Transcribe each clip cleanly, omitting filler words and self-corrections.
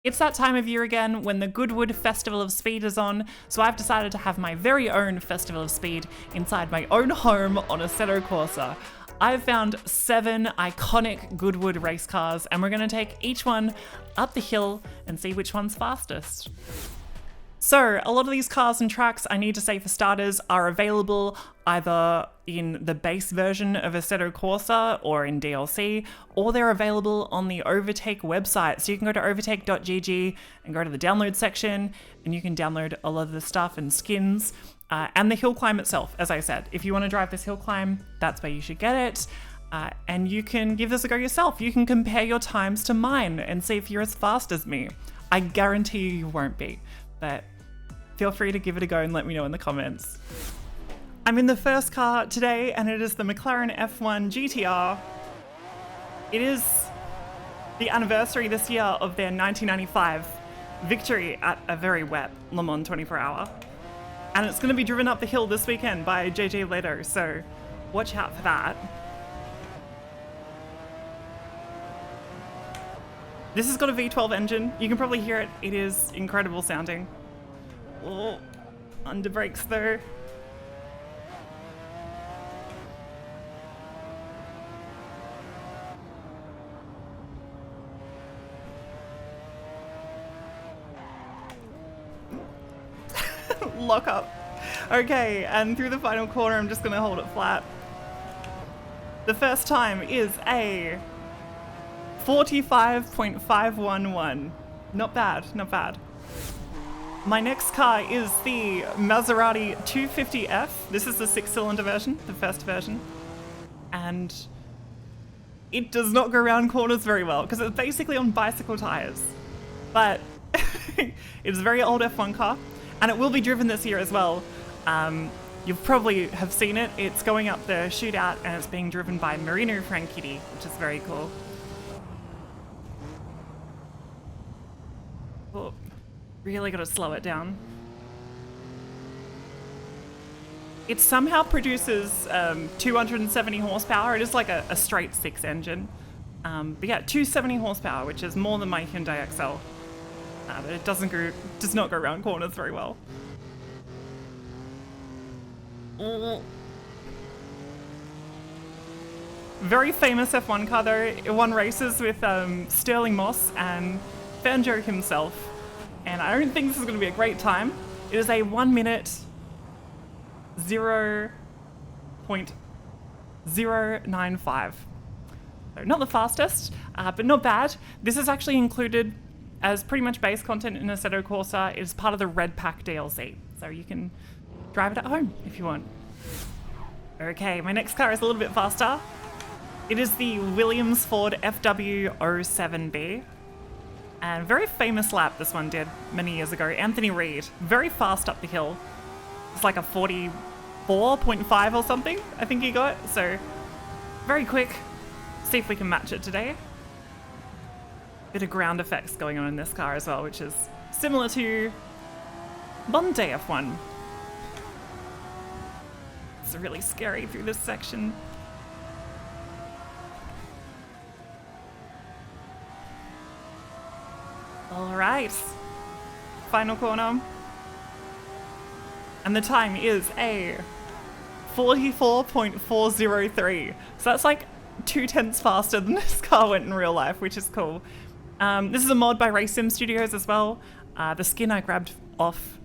It's that time of year again when the Goodwood Festival of Speed is on, so I've decided to have my very own Festival of Speed inside my own home on Assetto Corsa. I've found 7 iconic Goodwood race cars, and we're going to take each one up the hill and see which one's fastest. So, a lot of these cars and tracks, I need to say for starters, are available either in the base version of Assetto Corsa or in DLC, or they're available on the Overtake website. So you can go to overtake.gg and go to the download section, and you can download a lot of the stuff and skins, and the hill climb itself, as I said. If you want to drive this hill climb, that's where you should get it. And you can give this a go yourself. You can compare your times to mine and see if you're as fast as me. I guarantee you won't be, but feel free to give it a go and let me know in the comments. I'm in the first car today, and it is the McLaren F1 GTR. It is the anniversary this year of their 1995 victory at a very wet Le Mans 24-hour. And it's going to be driven up the hill this weekend by JJ Leto, so watch out for that. This has got a V12 engine. You can probably hear it. It is incredible sounding. Oh, under brakes though. Lock up. Okay, and through the final corner, I'm just gonna hold it flat. The first time is a 45.511. Not bad, not bad. My next car is the Maserati 250F. This is the 6-cylinder version, the first version. And it does not go around corners very well because it's basically on bicycle tires. But it's a very old F1 car, and it will be driven this year as well. You'll probably have seen it. It's going up the shootout, and it's being driven by Marino Franchitti, which is very cool. Oh. Really got to slow it down. It somehow produces 270 horsepower. It is like a straight 6 engine. But yeah, 270 horsepower, which is more than my Hyundai XL. But it does not go around corners very well. Very famous F1 car though. It won races with Stirling Moss and Fangio himself. And I don't think this is going to be a great time. It is a 1 minute 0.095. So not the fastest, but not bad. This is actually included as pretty much base content in Assetto Corsa. It is part of the Red Pack DLC, so you can drive it at home if you want. Okay, my next car is a little bit faster. It is the Williams Ford FW07B. And very famous lap this one did many years ago. Anthony Reid, very fast up the hill. It's like a 44.5 or something, I think he got. So very quick. See if we can match it today. Bit of ground effects going on in this car as well, which is similar to Monday F1. It's really scary through this section. All right, final corner. And the time is a 44.403. So that's like 0.2 faster than this car went in real life, which is cool. This is a mod by Race Sim Studios as well. The skin I grabbed off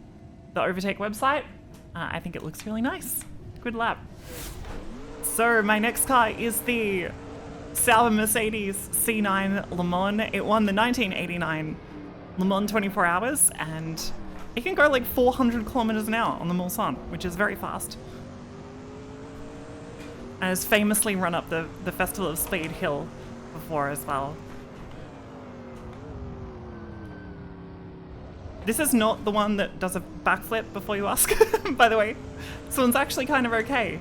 the Overtake website. I think it looks really nice. Good lap. So my next car is the Sauber-Mercedes C9 Le Mans. It won the 1989 Le Mans 24 hours, and it can go like 400 kilometers an hour on the Mulsanne, which is very fast. And has famously run up the Festival of Speed hill before as well. This is not the one that does a backflip before you ask, by the way. This one's actually kind of okay.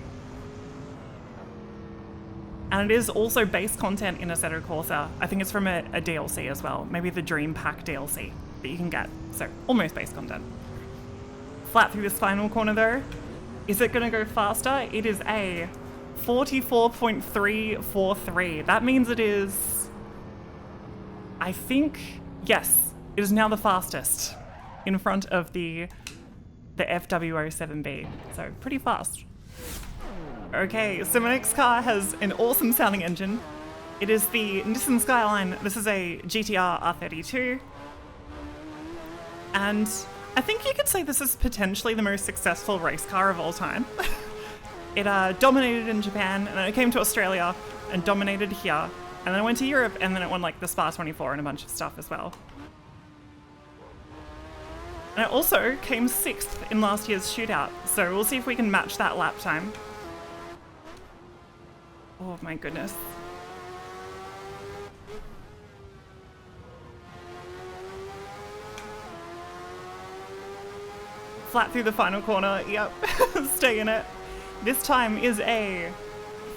And it is also base content in Assetto Corsa. I think it's from a DLC as well. Maybe the Dream Pack DLC that you can get. So, almost base content. Flat through this final corner though. Is it gonna go faster? It is a 44.343. That means it is, I think, yes, It is now the fastest in front of the FW07B, so pretty fast. Okay, so my next car has an awesome sounding engine. It is the Nissan Skyline. This is a GTR R32. And I think you could say this is potentially the most successful race car of all time. It dominated in Japan, and then it came to Australia and dominated here. And then it went to Europe, and then it won like the Spa 24 and a bunch of stuff as well. And it also came 6th in last year's shootout, so we'll see if we can match that lap time. Oh my goodness. Flat through the final corner, yep, stay in it. This time is a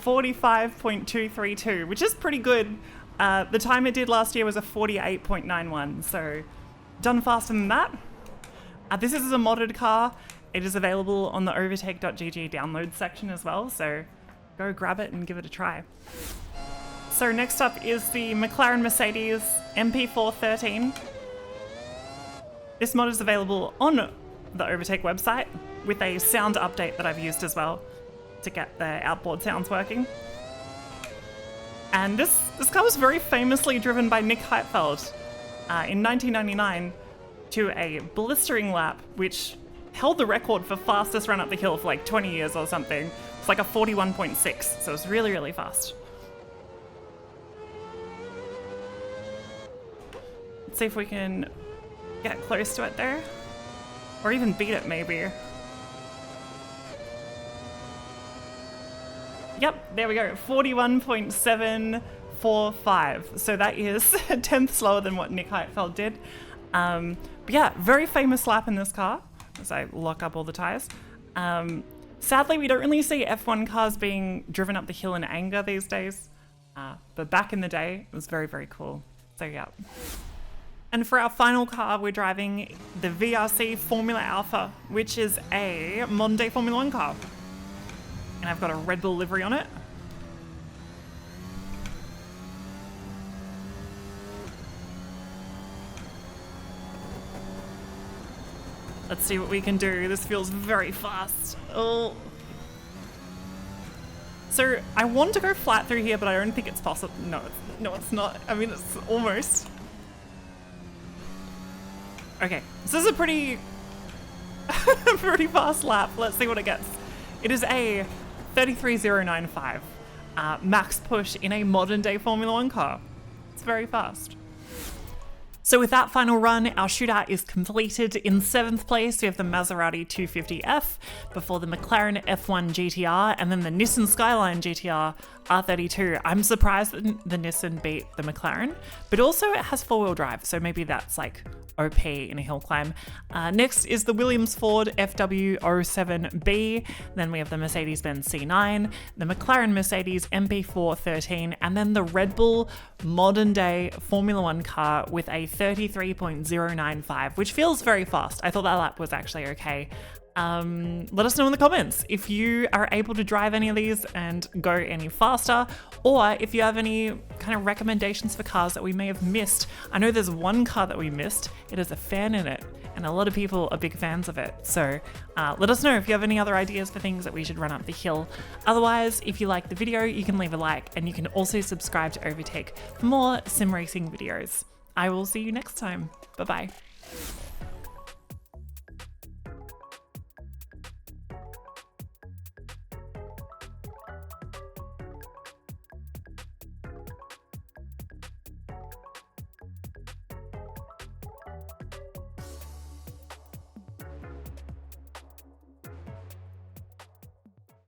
45.232, which is pretty good. The time it did last year was a 48.91, so done faster than that. This is a modded car. It is available on the overtake.gg download section as well, so go grab it and give it a try. So next up is the McLaren-Mercedes MP4 13. This mod is available on the Overtake website with a sound update that I've used as well to get the outboard sounds working. And this car was very famously driven by Nick Heidfeld in 1999 to a blistering lap, which held the record for fastest run up the hill for like 20 years or something. It's like a 41.6, so it's really, really fast. Let's see if we can get close to it there. Or even beat it, maybe. Yep, there we go, 41.745. So that is a 10th slower than what Nick Heidfeld did. But yeah, very famous lap in this car, as I lock up all the tires. Sadly, we don't really see F1 cars being driven up the hill in anger these days. But back in the day, it was very, very cool. So yeah. And for our final car, we're driving the VRC Formula Alpha, which is a modern day Formula 1 car. And I've got a Red Bull livery on it. Let's see what we can do. This feels very fast. Oh. So I want to go flat through here, but I don't think it's possible. No, it's not. I mean, it's almost. Okay, this is a pretty fast lap. Let's see what it gets. It is a 33.095 max push in a modern day Formula 1 car. It's very fast. So with that final run, our shootout is completed. In 7th place, we have the Maserati 250F before the McLaren F1 GTR and then the Nissan Skyline GTR R32. I'm surprised that the Nissan beat the McLaren, but also it has 4-wheel drive, so maybe that's like OP in a hill climb. Next is the Williams Ford FW07B, then we have the Mercedes-Benz C9, the McLaren-Mercedes MP4 13, and then the Red Bull modern day Formula 1 car with a 33.095, which feels very fast. I thought that lap was actually okay. Let us know in the comments if you are able to drive any of these and go any faster, or if you have any kind of recommendations for cars that we may have missed. I know there's one car that we missed. It has a fan in it, and a lot of people are big fans of it. So let us know if you have any other ideas for things that we should run up the hill. Otherwise, if you like the video, you can leave a like, and you can also subscribe to Overtake for more sim racing videos. I will see you next time. Bye-bye.